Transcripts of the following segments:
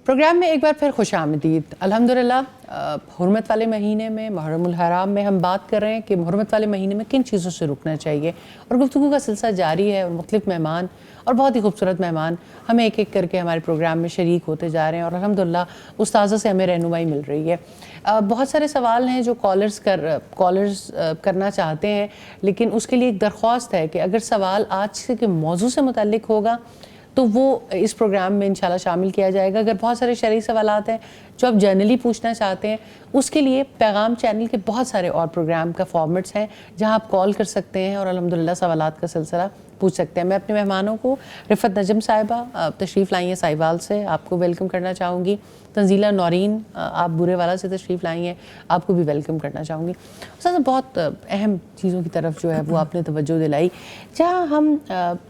Programme میں ایک بار پھر خوش آمدید۔ الحمدللہ حرمت والے مہینے میں، محرم الحرام میں ہم بات کر رہے ہیں کہ حرمت والے مہینے میں کن چیزوں سے رکنا چاہیے، اور گفتگو کا سلسلہ جاری ہے، اور مختلف مہمان اور بہت ہی خوبصورت مہمان ہمیں ایک ایک کر کے ہمارے پروگرام میں شریک ہوتے جا رہے ہیں، اور الحمدللہ استاذہ سے ہمیں رہنمائی مل رہی ہے۔ بہت سارے سوال ہیں جو کالرز کرنا چاہتے ہیں، لیکن اس کے لیے ایک درخواست ہے کہ اگر سوال آج کے موضوع سے متعلق ہوگا تو وہ اس پروگرام میں انشاءاللہ شامل کیا جائے گا۔ اگر بہت سارے شرعی سوالات ہیں جو آپ جنرلی پوچھنا چاہتے ہیں، اس کے لیے پیغام چینل کے بہت سارے اور پروگرام کا فارمیٹس ہیں جہاں آپ کال کر سکتے ہیں اور الحمدللہ سوالات کا سلسلہ پوچھ سکتے ہیں۔ میں اپنے مہمانوں کو رفت نجم صاحبہ تشریف لائی ہیں سائیوال سے، آپ کو ویلکم کرنا چاہوں گی۔ تنزیلہ نورین آپ بورے والا سے تشریف لائی ہیں، آپ کو بھی ویلکم کرنا چاہوں گی۔ استاذہ بہت اہم چیزوں کی طرف جو ہے وہ آپ نے توجہ دلائی، جہاں ہم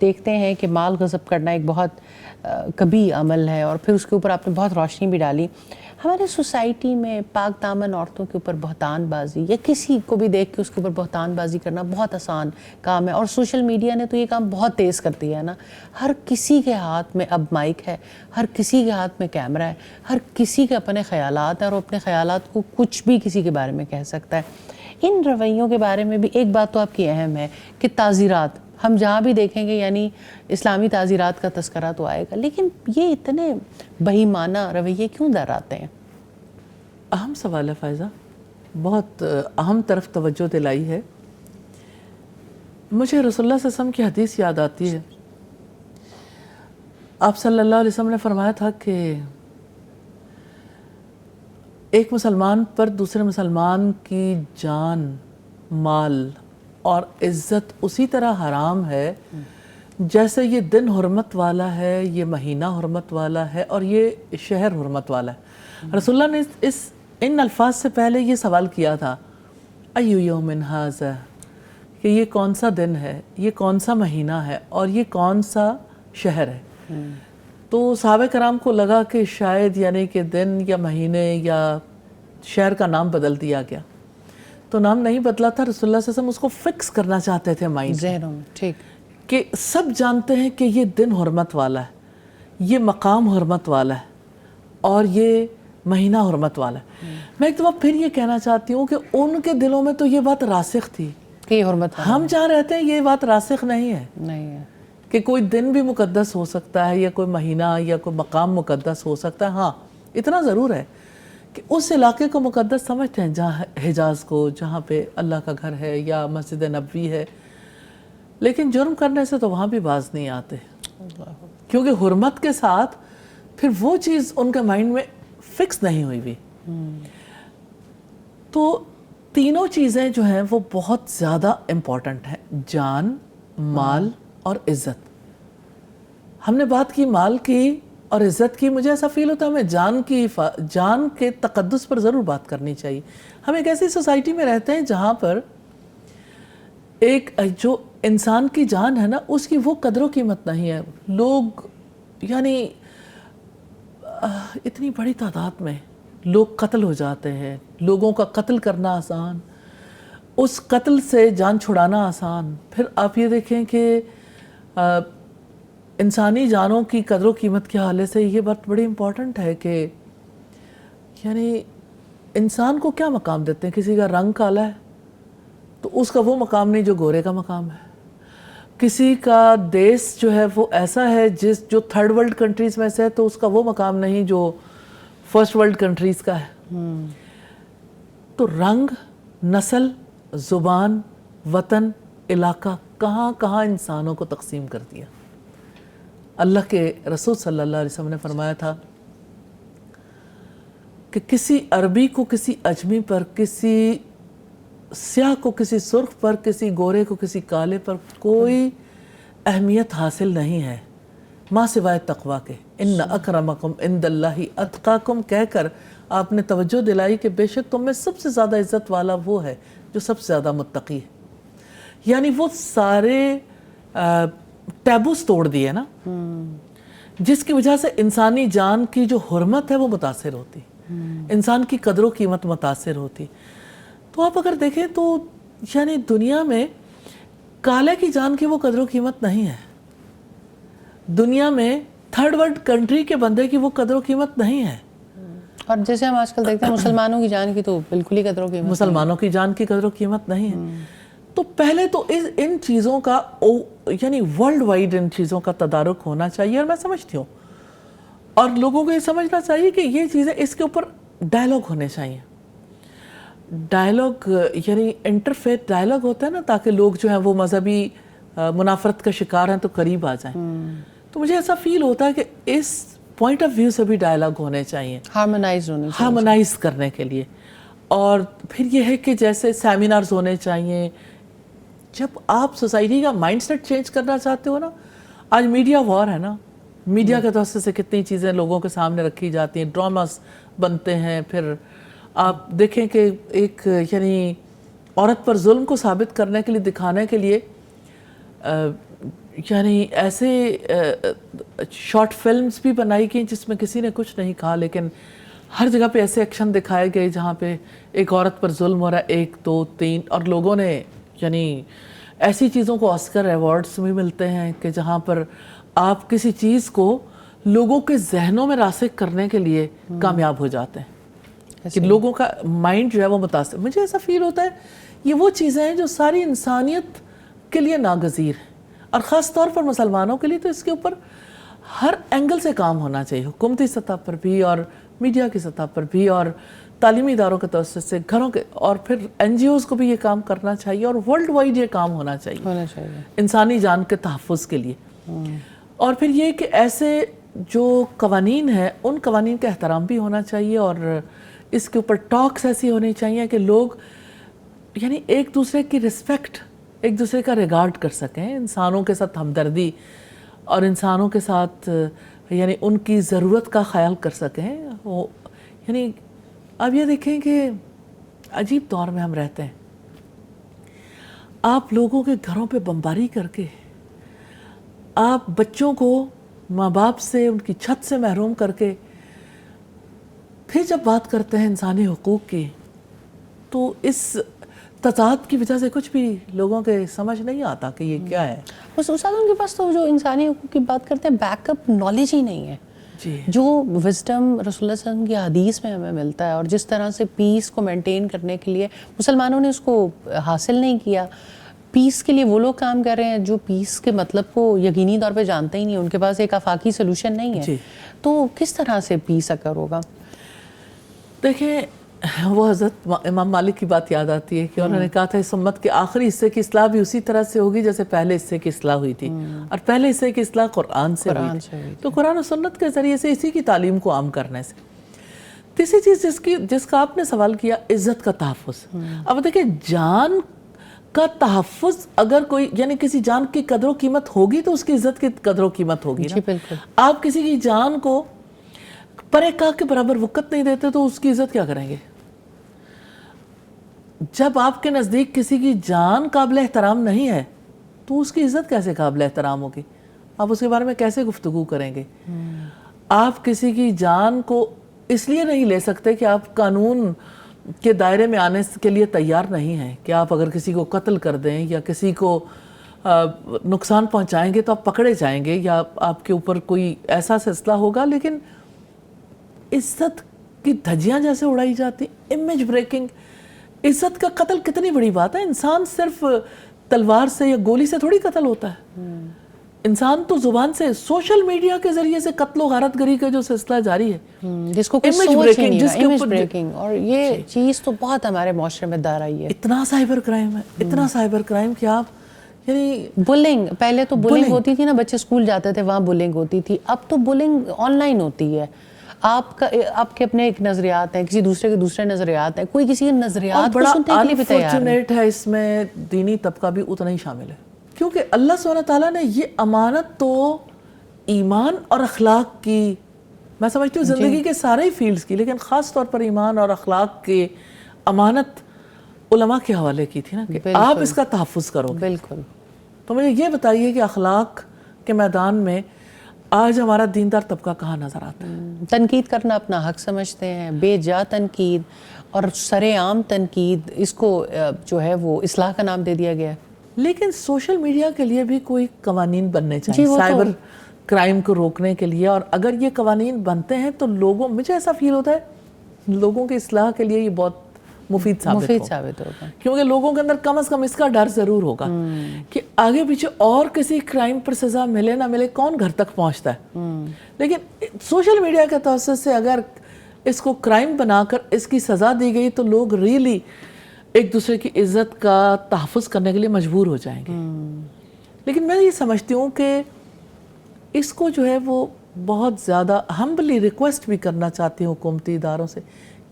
دیکھتے ہیں کہ مال غصب کرنا ایک بہت کبھی عمل ہے، اور پھر اس کے اوپر آپ نے بہت روشنی بھی ڈالی۔ ہمارے سوسائٹی میں پاک دامن عورتوں کے اوپر بہتان بازی یا کسی کو بھی دیکھ کے اس کے اوپر بہتان بازی کرنا بہت آسان کام ہے، اور سوشل میڈیا نے تو یہ کام بہت تیز کر دیا ہے نا۔ ہر کسی کے ہاتھ میں اب مائک ہے، ہر کسی کے ہاتھ میں کیمرہ ہے، ہر کسی کے اپنے خیالات ہیں، اور اپنے خیالات کو کچھ بھی کسی کے بارے میں کہہ سکتا ہے۔ ان رویوں کے بارے میں بھی ایک بات تو آپ کی اہم ہے کہ تعزیرات ہم جہاں بھی دیکھیں گے، یعنی اسلامی تعزیرات کا تذکرہ تو آئے گا، لیکن یہ اتنے بہیمانہ رویے کیوں دہراتے ہیں؟ اہم سوال ہے فائزہ، بہت اہم طرف توجہ دلائی ہے۔ مجھے رسول اللہ صلی اللہ علیہ وسلم کی حدیث یاد آتی ہے۔ آپ صلی اللہ علیہ وسلم نے فرمایا تھا کہ ایک مسلمان پر دوسرے مسلمان کی جان، مال اور عزت اسی طرح حرام ہے جیسے یہ دن حرمت والا ہے، یہ مہینہ حرمت والا ہے، اور یہ شہر حرمت والا ہے۔ رسول اللہ نے ان الفاظ سے پہلے یہ سوال کیا تھا، ایو یوم ھذا، کہ یہ کون سا دن ہے، یہ کون سا مہینہ ہے، اور یہ کون سا شہر ہے۔ تو صحابہ کرام کو لگا کہ شاید یعنی کہ دن یا مہینے یا شہر کا نام بدل دیا گیا، تو نام نہیں بدلا تھا۔ رسول اللہ صلی اللہ علیہ وسلم اس کو فکس کرنا چاہتے تھے مائنڈ ذہنوں میں، ٹھیک، کہ سب جانتے ہیں کہ یہ دن حرمت والا ہے، یہ مقام حرمت والا ہے، اور یہ مہینہ حرمت والا ہے۔ میں ایک دفعہ پھر یہ کہنا چاہتی ہوں کہ ان کے دلوں میں تو یہ بات راسخ تھی کہ یہ حرمت والا ہم جہاں رہتے ہیں یہ بات راسخ نہیں ہے نہیں ہے کہ کوئی دن بھی مقدس ہو سکتا ہے، یا کوئی مہینہ یا کوئی مقام مقدس ہو سکتا ہے۔ ہاں اتنا ضرور ہے کہ اس علاقے کو مقدس سمجھتے ہیں، جہاں حجاز کو، جہاں پہ اللہ کا گھر ہے یا مسجد نبوی ہے، لیکن جرم کرنے سے تو وہاں بھی باز نہیں آتے، کیونکہ حرمت کے ساتھ پھر وہ چیز ان کے مائنڈ میں فکس نہیں ہوئی بھی۔ تو تینوں چیزیں جو ہیں وہ بہت زیادہ امپورٹنٹ ہیں، جان، مال اور عزت۔ ہم نے بات کی مال کی اور عزت کی، مجھے ایسا فیل ہوتا ہے ہمیں جان کے تقدس پر ضرور بات کرنی چاہیے۔ ہم ایک ایسی سوسائٹی میں رہتے ہیں جہاں پر ایک جو انسان کی جان ہے نا، اس کی وہ قدر و قیمت نہیں ہے۔ لوگ یعنی اتنی بڑی تعداد میں لوگ قتل ہو جاتے ہیں، لوگوں کا قتل کرنا آسان، اس قتل سے جان چھڑانا آسان۔ پھر آپ یہ دیکھیں کہ انسانی جانوں کی قدر و قیمت کے حوالے سے یہ بات بڑی امپورٹنٹ ہے کہ یعنی انسان کو کیا مقام دیتے ہیں؟ کسی کا رنگ کالا ہے تو اس کا وہ مقام نہیں جو گورے کا مقام ہے، کسی کا دیس جو ہے وہ ایسا ہے جو تھرڈ ورلڈ کنٹریز میں سے ہے تو اس کا وہ مقام نہیں جو فرسٹ ورلڈ کنٹریز کا ہے۔ تو رنگ، نسل، زبان، وطن، علاقہ، کہاں کہاں انسانوں کو تقسیم کر دیا۔ اللہ کے رسول صلی اللہ علیہ وسلم نے فرمایا تھا کہ کسی عربی کو کسی اجمی پر، کسی سیاہ کو کسی سرخ پر، کسی گورے کو کسی کالے پر کوئی اہمیت حاصل نہیں ہے ماں سوائے تقوی کے، ان اکرمکم عند اللہ اتقاکم کہہ کر آپ نے توجہ دلائی کہ بے شک تم میں سب سے زیادہ عزت والا وہ ہے جو سب سے زیادہ متقی ہے. یعنی وہ سارے ٹیبوز توڑ دیے نا، جس کی وجہ سے انسانی جان کی جو حرمت ہے وہ متاثر ہوتی، انسان کی قدر و قیمت متاثر ہوتی. تو آپ اگر دیکھیں تو یعنی دنیا میں کالے کی جان کی وہ قدر و قیمت نہیں ہے، دنیا میں تھرڈ ورلڈ کنٹری کے بندے کی وہ قدر و قیمت نہیں ہے. اور جیسے ہم آج کل دیکھتے ہیں مسلمانوں کی جان کی تو بالکل ہی قدر و قیمت، مسلمانوں کی جان کی قدر و قیمت نہیں ہے. تو پہلے تو ان چیزوں کا یعنی ورلڈ وائڈ ان چیزوں کا تدارک ہونا چاہیے، اور میں سمجھتی ہوں اور لوگوں کو یہ سمجھنا چاہیے کہ یہ چیزیں اس کے اوپر ڈائلاگ ہونے چاہیے. ڈائلاگ یعنی انٹرفیتھ ڈائلاگ ہوتا ہے نا، تاکہ لوگ جو ہیں وہ مذہبی منافرت کا شکار ہیں تو قریب آ جائیں. تو مجھے ایسا فیل ہوتا ہے کہ اس پوائنٹ آف ویو سے بھی ڈائلاگ ہونے چاہیے، ہارمونائز کرنے کے لیے. اور پھر یہ ہے کہ جیسے سیمینارز ہونے چاہیے. جب آپ سوسائٹی کا مائنڈ سیٹ چینج کرنا چاہتے ہو نا، آج میڈیا وار ہے نا، میڈیا کے توسط سے کتنی چیزیں لوگوں کے سامنے رکھی جاتی ہیں، ڈراماز بنتے ہیں. پھر آپ دیکھیں کہ ایک یعنی عورت پر ظلم کو ثابت کرنے کے لیے، دکھانے کے لیے یعنی ایسے شارٹ فلمز بھی بنائی گئی جس میں کسی نے کچھ نہیں کہا، لیکن ہر جگہ پہ ایسے ایکشن دکھائے گئے جہاں پہ ایک عورت پر ظلم ہو رہا ہے، 1 2 3. اور لوگوں نے یعنی ایسی چیزوں کو آسکر ایوارڈز بھی ملتے ہیں کہ جہاں پر آپ کسی چیز کو لوگوں کے ذہنوں میں راسخ کرنے کے لیے کامیاب ہو جاتے ہیں کہ لوگوں کا مائنڈ جو ہے وہ متاثر. مجھے ایسا فیل ہوتا ہے یہ وہ چیزیں ہیں جو ساری انسانیت کے لیے ناگزیر ہیں، اور خاص طور پر مسلمانوں کے لیے. تو اس کے اوپر ہر اینگل سے کام ہونا چاہیے، حکومتی سطح پر بھی اور میڈیا کی سطح پر بھی اور تعلیمی اداروں کے توسط سے، گھروں کے، اور پھر این جی اوز کو بھی یہ کام کرنا چاہیے، اور ورلڈ وائڈ یہ کام ہونا چاہیے انسانی جان کے تحفظ کے لیے. اور پھر یہ کہ ایسے جو قوانین ہیں ان قوانین کا احترام بھی ہونا چاہیے، اور اس کے اوپر ٹاکس ایسی ہونی چاہیے کہ لوگ یعنی ایک دوسرے کی رسپیکٹ، ایک دوسرے کا ریگارڈ کر سکیں، انسانوں کے ساتھ ہمدردی اور انسانوں کے ساتھ یعنی ان کی ضرورت کا خیال کر سکیں. وہ یعنی اب یہ دیکھیں کہ عجیب دور میں ہم رہتے ہیں. آپ لوگوں کے گھروں پہ بمباری کر کے، آپ بچوں کو ماں باپ سے، ان کی چھت سے محروم کر کے، پھر جب بات کرتے ہیں انسانی حقوق کی تو اس تضاد کی وجہ سے کچھ بھی لوگوں کے سمجھ نہیں آتا کہ یہ کیا ہے. بس استاد ان کے پاس تو جو انسانی حقوق کی بات کرتے ہیں بیک اپ نالج ہی نہیں ہے. جی، جو وزڈم رسول اللہ صلی اللہ علیہ وسلم کی حدیث میں ہمیں ملتا ہے، اور جس طرح سے پیس کو مینٹین کرنے کے لیے مسلمانوں نے اس کو حاصل نہیں کیا. پیس کے لیے وہ لوگ کام کر رہے ہیں جو پیس کے مطلب کو یقینی طور پہ جانتے ہی نہیں، ان کے پاس ایک آفاقی سلوشن نہیں ہے. تو کس طرح سے پیس اکر ہوگا؟ دیکھیں وہ حضرت امام مالک کی بات یاد آتی ہے کہ انہوں نے کہا تھا اس امت کے آخری حصے کی اصلاح بھی اسی طرح سے ہوگی جیسے پہلے حصے کی اصلاح ہوئی تھی، اور پہلے حصے کی اصلاح قرآن سے ہوئی تھی. تو قرآن و سنت کے ذریعے سے اسی کی تعلیم کو عام کرنے سے. تیسری چیز جس کا آپ نے سوال کیا، عزت کا تحفظ. اب دیکھیں جان کا تحفظ، اگر کوئی یعنی کسی جان کی قدر و قیمت ہوگی تو اس کی عزت کی قدر و قیمت ہوگی نا. آپ کسی کی جان کو پرے کاغ کے برابر وقت نہیں دیتے تو اس کی عزت کیا کریں گے؟ جب آپ کے نزدیک کسی کی جان قابل احترام نہیں ہے تو اس کی عزت کیسے قابل احترام ہوگی؟ آپ اس کے بارے میں کیسے گفتگو کریں گے؟ آپ کسی کی جان کو اس لیے نہیں لے سکتے کہ آپ قانون کے دائرے میں آنے کے لیے تیار نہیں ہیں، کہ آپ اگر کسی کو قتل کر دیں یا کسی کو نقصان پہنچائیں گے تو آپ پکڑے جائیں گے یا آپ کے اوپر کوئی ایسا فیصلہ ہوگا. لیکن عزت کی دھجیاں جیسے اڑائی جاتی، امیج بریکنگ. عزت کا قتل کتنی بڑی بات ہے. انسان صرف تلوار سے یا گولی سے تھوڑی قتل ہوتا ہے. انسان تو زبان سے، سوشل میڈیا کے ذریعے سے قتل و غارت گری کا جو سلسلہ جاری ہے، جس کو امیج بریکنگ، اور یہ چیز تو بہت ہمارے معاشرے میں دار آئی ہے. اتنا سائبر کرائم ہے، اتنا سائبر کرائم کہ آپ یعنی بلنگ، پہلے تو بلنگ ہوتی تھی نا، بچے اسکول جاتے تھے وہاں بلنگ ہوتی تھی. اب تو بلنگ آن لائن ہوتی ہے. آپ کے اپنے ایک نظریات ہیں، کسی دوسرے کے دوسرے نظریات ہیں، کوئی کسی کے نظریات کو سننے کے لیے بھی تیار نہیں. انفارچونیٹ ہے اس میں دینی طبقہ بھی اتنا ہی شامل ہے، کیونکہ اللہ سبحانہ تعالیٰ نے یہ امانت تو ایمان اور اخلاق کی، میں سمجھتی ہوں زندگی کے سارے ہی فیلڈز کی، لیکن خاص طور پر ایمان اور اخلاق کے امانت علماء کے حوالے کی تھی نا کہ آپ اس کا تحفظ کرو گے. بالکل. تو مجھے یہ بتائیے کہ اخلاق کے میدان میں آج ہمارا دیندار طبقہ کہاں نظر آتا ہے؟ تنقید کرنا اپنا حق سمجھتے ہیں، بے جا تنقید اور سر عام تنقید، اس کو جو ہے وہ اصلاح کا نام دے دیا گیا ہے. لیکن سوشل میڈیا کے لیے بھی کوئی قوانین بننے چاہیے سائبر کرائم کو روکنے کے لیے، اور اگر یہ قوانین بنتے ہیں تو لوگوں، مجھے ایسا فیل ہوتا ہے لوگوں کی اصلاح کے لیے یہ بہت مفید ثابت ہوگا، کیونکہ لوگوں کے اندر کم از کم اس کا ڈر ضرور ہوگا کہ آگے پیچھے اور کسی کرائم پر سزا ملے نہ ملے کون گھر تک پہنچتا ہے. لیکن سوشل میڈیا کے توسط سے اگر اس کو کرائم بنا کر اس کی سزا دی گئی تو لوگ ریلی ایک دوسرے کی عزت کا تحفظ کرنے کے لیے مجبور ہو جائیں گے. لیکن میں یہ سمجھتی ہوں کہ اس کو جو ہے وہ بہت زیادہ ہمبلی ریکویسٹ بھی کرنا چاہتی ہوں حکومتی اداروں سے،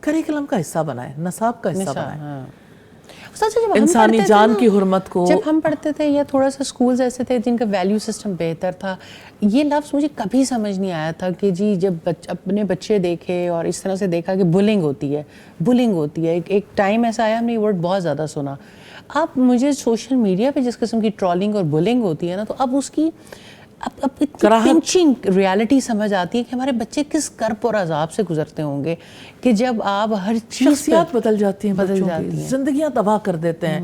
کریکلم کا حصہ بنائیں، نصاب کا حصہ بنائیں. انسانی جان کی حرمت کو، جب ہم پڑھتے تھے یا تھوڑا سا سکولز ایسے تھے جن کا ویلیو سسٹم بہتر تھا، یہ لفظ مجھے کبھی سمجھ نہیں آیا تھا کہ جی جب اپنے بچے دیکھے اور اس طرح سے دیکھا کہ بلنگ ہوتی ہے. ایک ٹائم ایسا آیا ہم نے یہ ورڈ بہت زیادہ سنا. اب مجھے سوشل میڈیا پہ جس قسم کی ٹرولنگ اور بلنگ ہوتی ہے نا، تو اب اس کی اب پنچنگ ریالٹی سمجھ آتی ہے کہ ہمارے بچے کس کرب اور عذاب سے گزرتے ہوں گے کہ جب آپ ہر چیز شخصیات بدل جاتی ہیں، بچوں کی زندگیاں تباہ کر دیتے ہیں،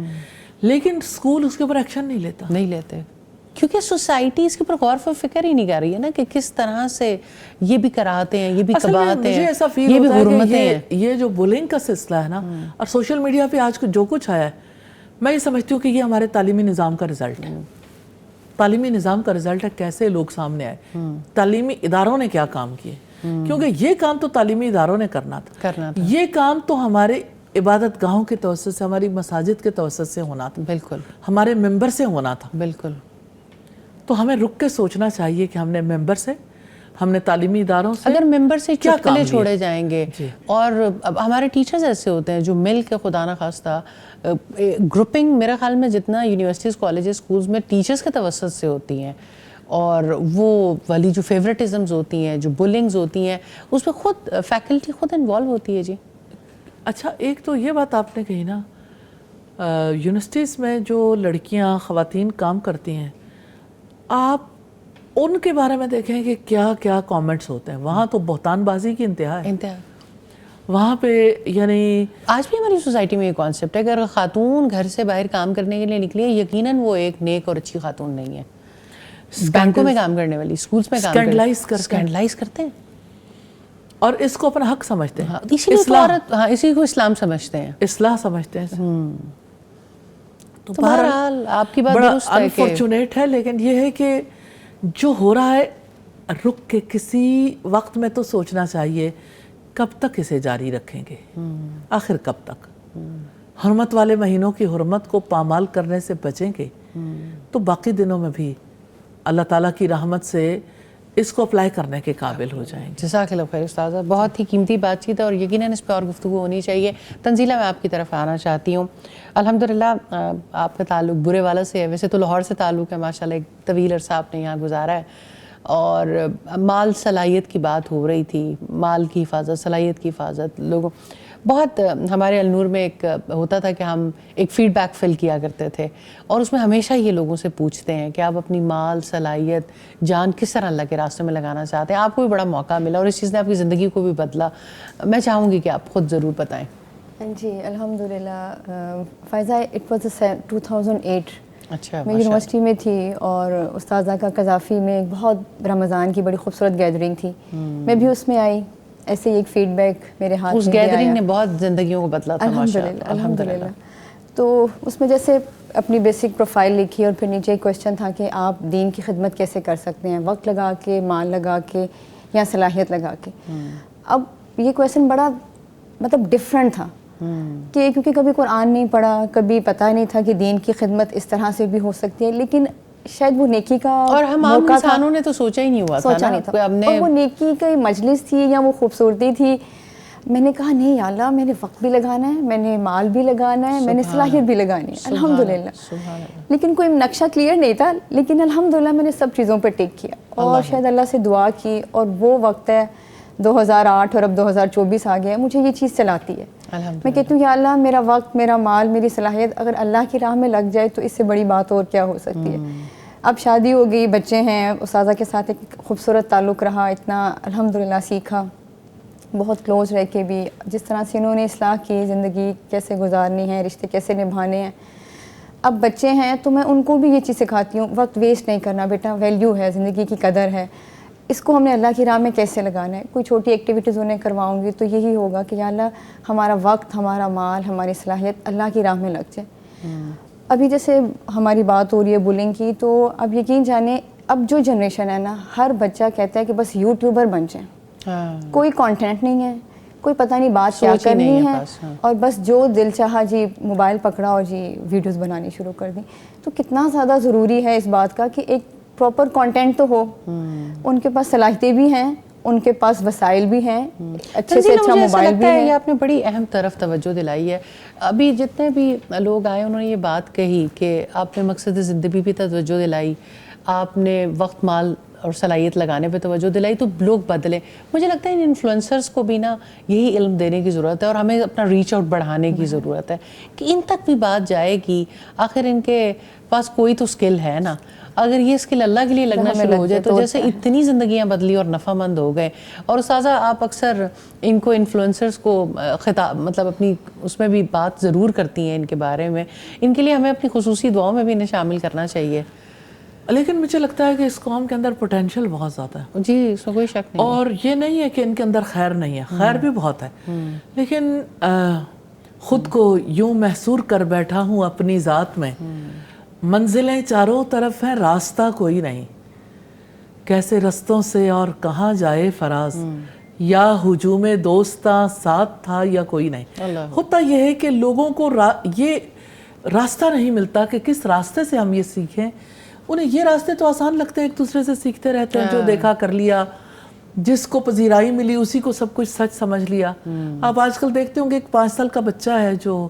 لیکن اسکول اس کے اوپر ایکشن نہیں لیتے کیونکہ سوسائٹی اس کے اوپر غور و فکر ہی نہیں کر رہی ہے نا کہ کس طرح سے یہ بھی کراتے ہیں، یہ بھی کباتے ہیں، یہ بھی حرمتیں ہیں. یہ جو بلنگ کا سلسلہ ہے نا، اور سوشل میڈیا پہ آج جو کچھ آیا ہے، میں یہ سمجھتی ہوں کہ یہ ہمارے تعلیمی نظام کا رزلٹ ہے. تعلیمی نظام کا رزلٹ ہے کیسے لوگ سامنے آئے، تعلیمی اداروں نے کیا کام کیے، کیونکہ یہ کام تو تعلیمی اداروں نے کرنا تھا. یہ کام تو ہمارے عبادت گاہوں کے توسط سے، ہماری مساجد کے توسط سے ہونا تھا، بالکل ہمارے ممبر سے ہونا تھا. بالکل. تو ہمیں رک کے سوچنا چاہیے کہ ہم نے ممبر سے، ہم نے تعلیمی اداروں سے، اگر ممبر سے چٹکلے چھوڑے جائیں گے اور ہمارے ٹیچرز ایسے ہوتے ہیں جو مل کے خدا نہ خواستہ گروپنگ، میرے خیال میں جتنا یونیورسٹیز، کالجز، سکولز میں ٹیچرز کے توسط سے ہوتی ہیں، اور وہ والی جو فیوریٹزمز ہوتی ہیں، جو بلنگز ہوتی ہیں، اس پہ خود فیکلٹی خود انوالو ہوتی ہے. جی اچھا، ایک تو یہ بات آپ نے کہی نا، یونیورسٹیز میں جو لڑکیاں، خواتین کام کرتی ہیں، آپ ان کے بارے میں دیکھیں کہ کیا کیا کامنٹس ہوتے ہیں. وہاں تو بہتان بازی کی انتہا ہے. وہاں پہ یعنی آج بھی ہماری سوسائٹی میں یہ کانسیپٹ ہے کہ اگر خاتون گھر سے باہر کام کرنے کے لیے نکلی ہے، یقیناً وہ ایک نیک اور اچھی خاتون نہیں ہے. بینکوں میں کام کرنے والی، سکولز میں کام سکینڈلائز کرتے ہیں اور اس کو اپنا حق سمجھتے ہیں. اسی کو اسلام سمجھتے ہیں، اصلاح سمجھتے ہیں. تو بہرحال آپ کی بات بڑا درست ہے کہ انفارچونیٹ ہے، لیکن یہ ہے کہ جو ہو رہا ہے رک کے کسی وقت میں تو سوچنا چاہیے کب تک اسے جاری رکھیں گے، آخر کب تک. حرمت والے مہینوں کی حرمت کو پامال کرنے سے بچیں گے تو باقی دنوں میں بھی اللہ تعالیٰ کی رحمت سے اس کو اپلائی کرنے کے قابل ہو جائیں گے. جزاک اللہ خیر استاذہ، بہت ہی قیمتی بات چیت ہے اور یقیناً اس پہ اور گفتگو ہونی چاہیے. تنزیلہ، میں آپ کی طرف آنا چاہتی ہوں. الحمدللہ آپ کا تعلق برے والا سے ہے، ویسے تو لاہور سے تعلق ہے، ماشاءاللہ ایک طویل عرصہ آپ نے یہاں گزارا ہے، اور مال صلاحیت کی بات ہو رہی تھی، مال کی حفاظت، صلاحیت کی حفاظت. لوگوں بہت ہمارے النور میں ایک ہوتا تھا کہ ہم ایک فیڈ بیک فل کیا کرتے تھے، اور اس میں ہمیشہ یہ لوگوں سے پوچھتے ہیں کہ آپ اپنی مال، صلاحیت، جان کس طرح اللہ کے راستے میں لگانا چاہتے ہیں. آپ کو بھی بڑا موقع ملا اور اس چیز نے آپ کی زندگی کو بھی بدلا. میں چاہوں گی کہ آپ خود ضرور بتائیں. جی الحمدللہ فائزہ، اٹ واز 2008. اچھا، میں یونیورسٹی میں تھی اور استاذہ کا قذافی میں ایک بہت رمضان کی بڑی خوبصورت گیدرنگ تھی. میں بھی اس میں آئی، ایسے ہی ایک فیڈ بیک میرے ہاتھ میں اس گیدرنگ نے بہت زندگیوں کو بدلا تھا الحمدللہ. الحمدللہ. تو اس میں جیسے اپنی بیسک پروفائل لکھی اور پھر نیچے ایک کویشچن تھا کہ آپ دین کی خدمت کیسے کر سکتے ہیں، وقت لگا کے، مال لگا کے، یا صلاحیت لگا کے. اب یہ کویشچن بڑا مطلب ڈفرینٹ تھا کہ کیونکہ کبھی قرآن نہیں پڑھا، کبھی پتہ نہیں تھا کہ دین کی خدمت اس طرح سے بھی ہو سکتی ہے، لیکن شاید وہ نیکی کا اور ہم عام انسانوں نے تو سوچا ہی نہیں ہوا تھا، اور وہ نیکی کی مجلس تھی یا وہ خوبصورتی تھی میں نے کہا نہیں یا اللہ میں نے وقت بھی لگانا ہے, میں نے مال بھی لگانا ہے, میں نے صلاحیت بھی لگانی ہے الحمدللہ. لیکن کوئی نقشہ کلیئر نہیں تھا, لیکن الحمدللہ میں نے سب چیزوں پہ ٹک کیا اور شاید اللہ سے دعا کی, اور وہ وقت ہے 2008 اور اب 2024 آ گیا, مجھے یہ چیز چلاتی ہے. میں کہتی ہوں یا اللہ میرا وقت, میرا مال, میری صلاحیت اگر اللہ کی راہ میں لگ جائے تو اس سے بڑی بات اور کیا ہو سکتی ہے. اب شادی ہو گئی, بچے ہیں, استاذہ کے ساتھ ایک خوبصورت تعلق رہا, اتنا الحمدللہ سیکھا, بہت کلوز رہ کے بھی, جس طرح سے انہوں نے اصلاح کی زندگی کیسے گزارنی ہے, رشتے کیسے نبھانے ہیں. اب بچے ہیں تو میں ان کو بھی یہ چیز سکھاتی ہوں, وقت ویسٹ نہیں کرنا بیٹا, ویلیو ہے, زندگی کی قدر ہے, اس کو ہم نے اللہ کی راہ میں کیسے لگانا ہے. کوئی چھوٹی ایکٹیویٹیز انہیں کرواؤں گی تو یہی ہوگا کہ یا اللہ ہمارا وقت, ہمارا مال, ہماری صلاحیت اللہ کی راہ میں لگ جائے. ابھی جیسے ہماری بات ہو رہی ہے بولنگ کی, تو اب یقین جانیں اب جو جنریشن ہے نا, ہر بچہ کہتا ہے کہ بس یوٹیوبر بن جائیں. کوئی کانٹینٹ نہیں ہے, کوئی پتہ نہیں بات کیا کرنی ہے, اور بس جو دل چاہا جی موبائل پکڑا اور جی ویڈیوز بنانی شروع کر دیں. تو کتنا زیادہ ضروری ہے اس بات کا کہ ایک پراپر کانٹینٹ تو ہو, ان کے پاس صلاحیتیں بھی ہیں, ان کے پاس وسائل بھی ہیں, اچھے سے اچھا موبائل بھی ہے. یہ آپ نے بڑی اہم طرف توجہ دلائی ہے. ابھی جتنے بھی لوگ آئے انہوں نے یہ بات کہی کہ آپ نے مقصد زندگی پہ توجہ دلائی, آپ نے وقت, مال اور صلاحیت لگانے پہ توجہ دلائی, تو لوگ بدلیں. مجھے لگتا ہے ان انفلوئنسرز کو بھی نا یہی علم دینے کی ضرورت ہے, اور ہمیں اپنا ریچ آؤٹ بڑھانے کی ضرورت ہے کہ ان تک بھی بات جائے گی. آخر ان کے پاس کوئی تو اسکل ہے نا, اگر یہ اسکل اللہ کے لیے لگنا شروع ہو جائے تو جیسے اتنی زندگیاں بدلی اور نفع مند ہو گئے. اور استاذہ آپ اکثر ان کو انفلوئنسرز کو خطاب مطلب اپنی اس میں بھی بات ضرور کرتی ہیں ان کے بارے میں, ان کے لیے ہمیں اپنی خصوصی دعاؤں میں بھی انہیں شامل کرنا چاہیے. لیکن مجھے لگتا ہے کہ اس قوم کے اندر پوٹینشیل بہت زیادہ ہے. جی اس میں کوئی شک نہیں. اور یہ نہیں ہے کہ ان کے اندر خیر نہیں ہے, خیر بھی بہت ہے, لیکن خود کو یوں محصور کر بیٹھا ہوں اپنی ذات میں, منزلیں چاروں طرف ہیں راستہ کوئی نہیں, کیسے رستوں سے اور کہاں جائے فراز, یا ہجوم دوستاں ساتھ تھا یا کوئی نہیں. ہوتا یہ ہے کہ لوگوں کو یہ راستہ نہیں ملتا کہ کس راستے سے ہم یہ سیکھیں. انہیں یہ راستے تو آسان لگتے ہیں, ایک دوسرے سے سیکھتے رہتے ہیں, جو دیکھا کر لیا, جس کو پذیرائی ملی اسی کو سب کچھ سچ سمجھ لیا. آپ آج کل دیکھتے ہوں گے ایک 5 سال کا بچہ ہے جو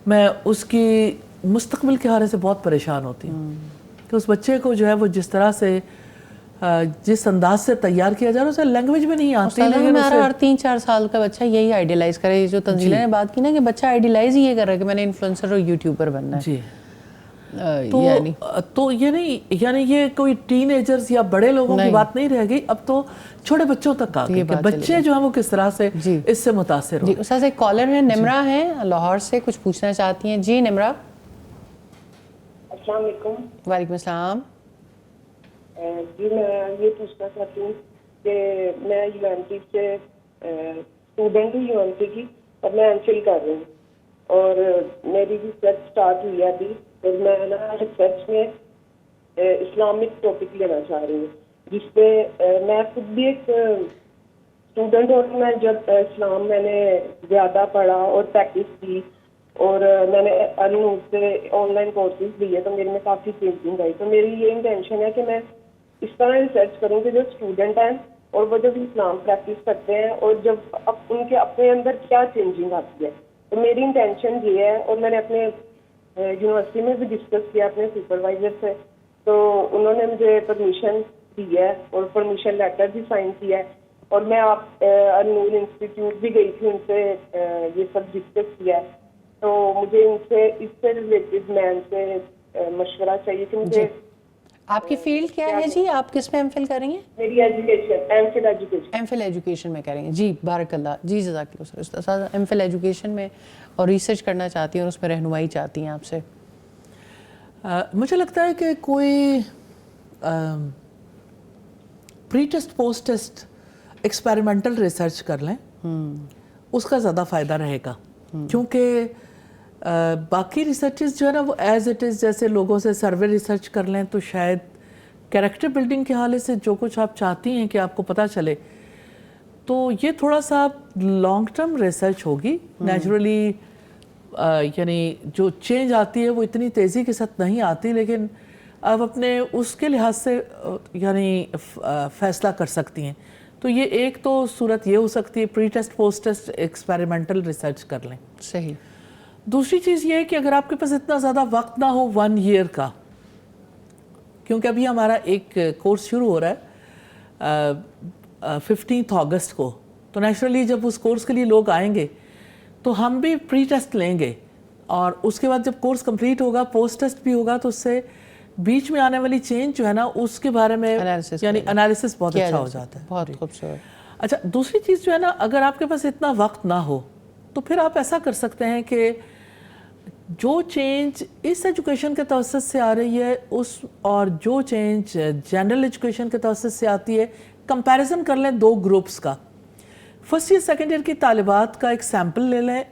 میں اس کی مستقبل کے حوالے سے بہت پریشان ہوتی ہوں کہ اس بچے کو جو ہے وہ جس طرح سے جس انداز سے تیار کیا جا رہا ہے اسے لینگویج میں نہیں آتی. ہمارا ہر 3-4 سال کا بچہ یہی آئیڈیلائز کرے, جو تنزیلہ نے بات کی نا کہ بچہ آئیڈیلائز ہی یہ کر رہا ہے کہ میں نے انفلوئنسر اور یوٹیوبر بننا ہے. جی تو یہ نہیں, یعنی یہ کوئی ٹین ایجرز یا بڑے لوگوں کی بات نہیں رہ گئی, اب تو چھوٹے بچوں تک آ گئی کہ بچے جو ہیں وہ کس طرح سے اس سے متاثر ہو. جی استاذ ایک کالر ہے, نمرہ ہیں لاہور سے, کچھ پوچھنا چاہتی ہیں. جی نمرہ. السلام علیکم. وعلیکم السلام. جی میں یہ پوچھنا چاہتی ہوں کہ میں یو این ٹی سے اسٹوڈنٹ ہوں, یو این ٹی کی, اور میں ایم فل کر رہی ہوں, اور میری ریسرچ اسٹارٹ ہوئی ہے ابھی, اور میں نا ریسرچ میں اسلامک ٹاپک لینا چاہ رہی ہوں, جس پہ میں خود بھی ایک اسٹوڈنٹ ہوں. میں جب اسلام میں نے زیادہ پڑھا اور پریکٹس کی, اور میں نے النور سے آن لائن کورسز لیے, تو میرے میں کافی چینجنگ آئی. تو میری یہ انٹینشن ہے کہ میں اس طرح ریسرچ کروں کہ جو اسٹوڈنٹ ہیں اور وہ جب اسلام پریکٹس کرتے ہیں اور جب ان کے اپنے اندر کیا چینجنگ آتی ہے. تو میری انٹینشن یہ ہے, اور میں نے اپنے یونیورسٹی میں بھی ڈسکس کیا اپنے سپروائزر سے, تو انہوں نے مجھے پرمیشن دی ہے اور پرمیشن لیٹر بھی سائن کیا ہے, اور میں آپ النور انسٹیٹیوٹ بھی گئی تھی, ان سے یہ سب ڈسکس کیا ہے. تو مجھے ان سے اس سے ریلیٹڈ میں ان سے مشورہ چاہیے کہ مجھے. آپ کی فیلڈ کیا ہے جی, آپ کس میں ایم فل کر رہی ہیں؟ میری education, M Phil education. M Phil education میں کریں گے. جی بارک اللہ. جی جزاک اللہ. استاذ ایم فل ایجوکیشن میں اور ریسرچ کرنا چاہتی ہیں اور اس میں رہنمائی چاہتی ہیں آپ سے. مجھے لگتا ہے کہ کوئی pre test post test experimental research کر لیں, اس کا زیادہ فائدہ رہے گا, کیونکہ باقی ریسرچز جو ہے نا وہ ایز اٹ از, جیسے لوگوں سے سروے ریسرچ کر لیں تو شاید کیریکٹر بلڈنگ کے حوالے سے جو کچھ آپ چاہتی ہیں کہ آپ کو پتہ چلے, تو یہ تھوڑا سا لانگ ٹرم ریسرچ ہوگی. نیچرلی یعنی جو چینج آتی ہے وہ اتنی تیزی کے ساتھ نہیں آتی, لیکن آپ اپنے اس کے لحاظ سے یعنی فیصلہ کر سکتی ہیں. تو یہ ایک تو صورت یہ ہو سکتی ہے pre test post test experimental research کر لیں. صحیح. دوسری چیز یہ ہے کہ اگر آپ کے پاس اتنا زیادہ وقت نہ ہو 1 year کا, کیونکہ ابھی ہمارا ایک کورس شروع ہو رہا ہے 15 اگست کو, تو نیچرلی جب اس کورس کے لیے لوگ آئیں گے تو ہم بھی پری ٹیسٹ لیں گے, اور اس کے بعد جب کورس کمپلیٹ ہوگا پوسٹ ٹیسٹ بھی ہوگا, تو اس سے بیچ میں آنے والی چینج جو ہے نا اس کے بارے میں یعنی انالیسس بہت اچھا ہو جاتا ہے. بہت خوبصورت. اچھا, دوسری چیز جو ہے نا, اگر آپ کے پاس اتنا وقت نہ ہو تو پھر آپ ایسا کر سکتے ہیں کہ جو چینج اس ایجوکیشن کے توسط سے آ رہی ہے اس اور جو چینج جنرل ایجوکیشن کے توسط سے آتی ہے, کمپیریزن کر لیں 2 گروپس کا. فرسٹ ایئر سیکنڈ ایئر کی طالبات کا ایک سیمپل لے لیں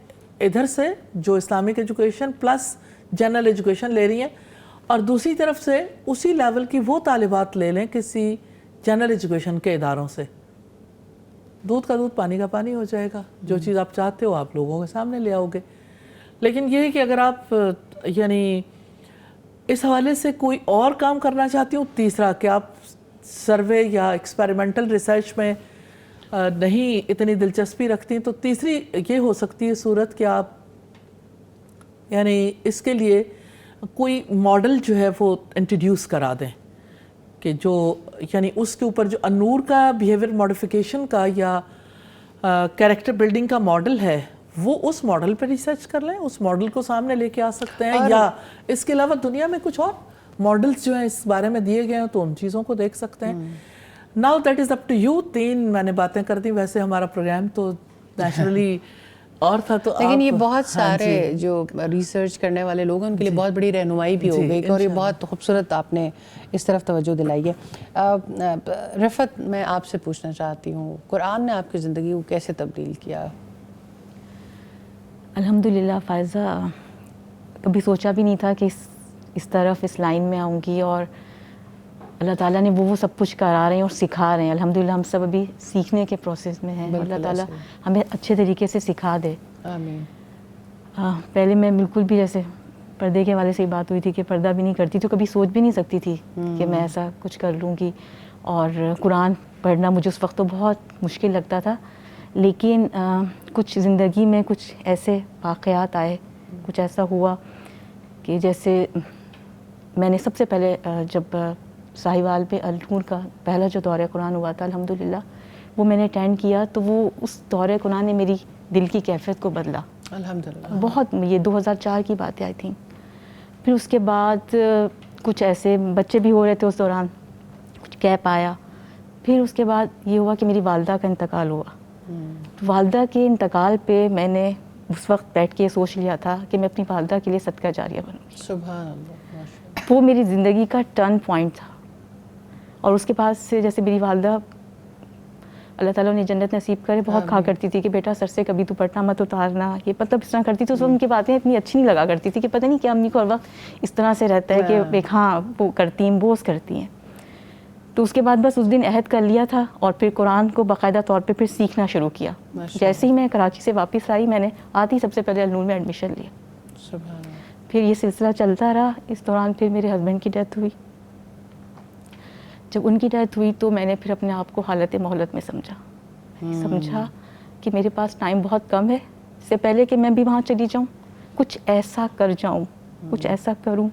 ادھر سے جو Islamic education plus general education لے رہی ہیں, اور دوسری طرف سے اسی لیول کی وہ طالبات لے لیں کسی جنرل ایجوکیشن کے اداروں سے. دودھ کا دودھ پانی کا پانی ہو جائے گا. جو چیز آپ چاہتے ہو آپ لوگوں کے سامنے لے آؤ گے. لیکن یہ ہے کہ اگر آپ یعنی اس حوالے سے کوئی اور کام کرنا چاہتی ہوں, تیسرا کہ آپ سروے یا ایکسپیریمنٹل ریسرچ میں نہیں اتنی دلچسپی رکھتی ہیں, تو تیسری یہ ہو سکتی ہے صورت کہ آپ یعنی اس کے لیے کوئی ماڈل جو ہے وہ انٹروڈیوس کرا دیں کہ جو یعنی اس کے اوپر جو انور کا بیہیویئر ماڈیفیکیشن کا یا کیریکٹر بلڈنگ کا ماڈل ہے وہ اس ماڈل پہ ریسرچ کر لیں, اس ماڈل کو سامنے لے کے آ سکتے ہیں. یا اس کے علاوہ دنیا میں کچھ اور ماڈلز جو ہیں اس بارے میں دیے گئے ہیں تو ان چیزوں کو دیکھ سکتے ہیں. Now that is up to you. 3 میں نے باتیں کر دی, ویسے ہمارا پروگرام تو نیچرلی اور تھا, تو لیکن یہ بہت سارے جو ریسرچ کرنے والے لوگ ہیں ان کے لیے بہت بڑی رہنمائی بھی ہو گئی, اور یہ بہت خوبصورت آپ نے اس طرف توجہ دلائی ہے. رفعت, میں آپ سے پوچھنا چاہتی ہوں, قرآن نے آپ کی زندگی کو کیسے تبدیل کیا؟ الحمدللہ فائزہ, کبھی سوچا بھی نہیں تھا کہ اس طرف اس لائن میں آؤں گی, اور اللہ تعالیٰ نے وہ سب کچھ کرا رہے ہیں اور سکھا رہے ہیں. الحمدللہ ہم سب ابھی سیکھنے کے پروسیس میں ہیں. اللہ تعالیٰ ہمیں اچھے طریقے سے سکھا دے. آمین. پہلے میں بالکل بھی جیسے پردے کے حوالے سے ہی بات ہوئی تھی کہ پردہ بھی نہیں کرتی, تو کبھی سوچ بھی نہیں سکتی تھی کہ میں ایسا کچھ کر لوں گی. اور قرآن پڑھنا مجھے اس وقت تو بہت مشکل لگتا تھا, لیکن کچھ زندگی میں کچھ ایسے واقعات آئے, کچھ ایسا ہوا کہ جیسے میں نے سب سے پہلے جب ساہیوال پہ النور کا پہلا جو دورہ قرآن ہوا تھا الحمدللہ وہ میں نے اٹینڈ کیا, تو وہ اس دورہ قرآن نے میری دل کی کیفیت کو بدلا الحمدللہ بہت. یہ 2004 کی بات آئی تھی. پھر اس کے بعد کچھ ایسے بچے بھی ہو رہے تھے اس دوران, کچھ گیپ آیا. پھر اس کے بعد یہ ہوا کہ میری والدہ کا انتقال ہوا. والدہ کے انتقال پہ میں نے اس وقت بیٹھ کے سوچ لیا تھا کہ میں اپنی والدہ کے لیے صدقہ جاریہ بنوں گی. سبحان اللہ. وہ میری زندگی کا ٹرن پوائنٹ تھا. اور اس کے بعد سے جیسے میری والدہ اللہ تعالیٰ نے جنت نصیب کرے بہت کہا کرتی تھی کہ بیٹا سر سے کبھی تو پٹنا مت اتارنا, یہ مطلب اس طرح کرتی تھی. تو ان کی باتیں اتنی اچھی نہیں لگا کرتی تھی کہ پتہ نہیں کیا امی کو ہر وقت اس طرح سے رہتا ہے کہ ایک ہاں وہ کرتی ہیں بوس کرتی ہیں. تو اس کے بعد بس اس دن عہد کر لیا تھا, اور پھر قرآن کو باقاعدہ طور پہ پھر سیکھنا شروع کیا. جیسے ہی میں کراچی سے واپس آئی میں نے آتی سب سے پہلے النور میں ایڈمیشن لیا. سبحان اللہ. پھر یہ سلسلہ چلتا رہا. اس دوران پھر میرے ہسبینڈ کی ڈیتھ ہوئی. جب ان کی ڈیتھ ہوئی تو میں نے پھر اپنے آپ کو حالت مہلت میں سمجھا کہ میرے پاس ٹائم بہت کم ہے. اس سے پہلے کہ میں بھی وہاں چلی جاؤں کچھ ایسا کر جاؤں, کچھ ایسا کروں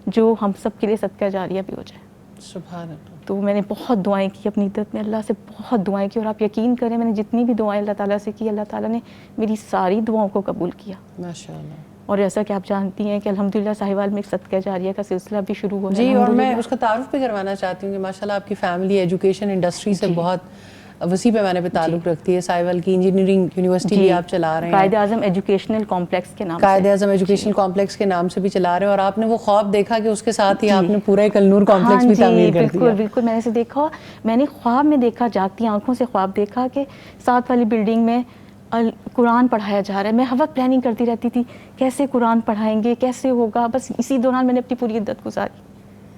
جو ہم سب کے لیے صدقہ جاریہ بھی ہو جائے. سبحان اللہ. تو میں نے بہت دعائیں کی اپنی عدت میں, اللہ سے بہت دعائیں کی, اور آپ یقین کریں میں نے جتنی بھی دعائیں اللہ تعالیٰ سے کی اللہ تعالیٰ نے میری ساری دعاؤں کو قبول کیا. ماشاء اللہ. اور جیسا کہ آپ جانتی ہیں کہ الحمدللہ ساہیوال میں ایک صدقہ جاریہ کا سلسلہ بھی شروع ہوا. جی, اور میں اس کا تعارف بھی کروانا چاہتی ہوں کہ ماشاءاللہ آپ کی فیملی ایجوکیشن انڈسٹری سے بہت وسیع پیمانے پہ تعلق رکھتی ہے. ساہیوال کی انجینئرنگ یونیورسٹی بھی آپ چلا رہے ہیں, قائد اعظم ایجوکیشنل کمپلیکس کے نام سے, قائد اعظم ایجوکیشنل کمپلیکس کے نام سے بھی چلا رہے ہیں. اور آپ نے وہ خواب دیکھا کہ اس کے ساتھ ہی آپ نے پورا ایک النور کمپلیکس بھی تعمیر کر دیا. بالکل بالکل, میں نے اسے دیکھا, میں نے خواب میں دیکھا, جاگتی آنکھوں سے خواب دیکھا کہ ساتھ والی بلڈنگ میں قرآن پڑھایا جا رہا ہے. میں ہر وقت پلاننگ کرتی رہتی تھی کیسے قرآن پڑھائیں گے, کیسے ہوگا. بس اسی دوران میں نے اپنی پوری عدت گزاری.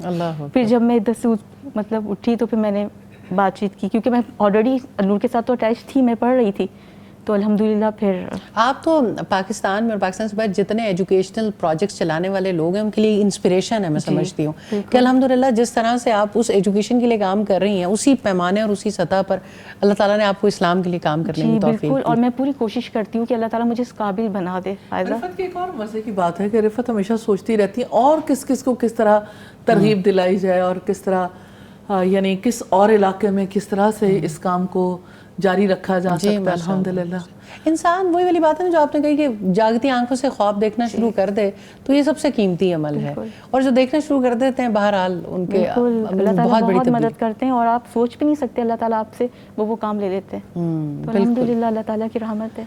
اللہ. پھر جب میں عدت سے مطلب اٹھی تو پھر میں نے بات چیت کی, کیونکہ میں آلریڈی النور کے ساتھ تو اٹیچ تھی, میں پڑھ رہی تھی. تو تو الحمدللہ پھر آپ تو پاکستان میں اور پاکستان سے باہر جتنے ایجوکیشنل پروجیکٹس چلانے والے لوگ ہیں ان کے لیے انسپریشن ہے، میں سمجھتی ہوں کہ الحمدللہ جس طرح سے آپ اس ایجوکیشن کے لیے کام کر رہی ہیں اسی پیمانے اور اسی سطح پر اللہ تعالیٰ نے آپ کو اسلام کے لیے کام کرنے کی توفیق بالکل، اور میں پوری کوشش کرتی ہوں کہ اللہ تعالیٰ مجھے اس قابل بنا دے. رفت کی ایک اور مزے کی بات ہے کہ رفت ہمیشہ سوچتی رہتی ہے اور کس کس کو کس طرح ترغیب دلائی جائے اور کس طرح یعنی کس اور علاقے میں کس طرح سے اس کام کو جاری رکھا جا سکتا ہے. الحمدللہ انسان وہی والی بات ہے نا جو آپ نے کہی کہ جاگتی آنکھوں سے خواب دیکھنا شروع کر دے تو یہ سب سے قیمتی عمل ہے، اور جو دیکھنا شروع کر دیتے ہیں بہرحال ان کے اللہ تعالیٰ بہت مدد کرتے ہیں اور آپ سوچ بھی نہیں سکتے اللہ تعالیٰ آپ سے وہ کام لے لیتے ہیں. تو الحمدللہ اللہ تعالیٰ کی رحمت ہے.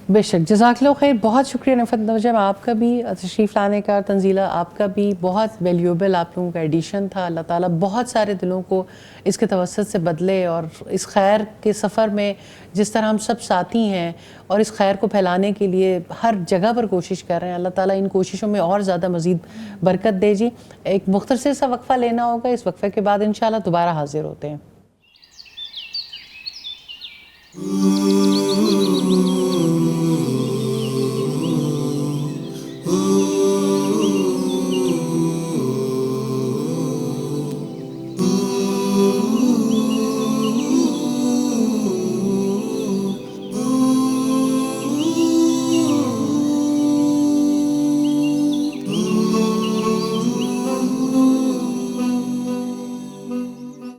بے شک. جزاک اللہ خیر. بہت شکریہ نفت نجم آپ کا بھی تشریف لانے کا، تنزیلہ آپ کا بھی بہت ویلیوبل آپ لوگوں کا ایڈیشن تھا. اللہ تعالیٰ بہت سارے دلوں کو اس کے توسط سے بدلے، اور اس خیر کے سفر میں جس طرح ہم سب ساتھی ہیں اور اس خیر کو پھیلانے کے لیے ہر جگہ پر کوشش کر رہے ہیں، اللہ تعالیٰ ان کوششوں میں اور زیادہ مزید برکت دے. جی ایک مختصر سا وقفہ لینا ہوگا، اس وقفے کے بعد انشاءاللہ دوبارہ حاضر ہوتے ہیں.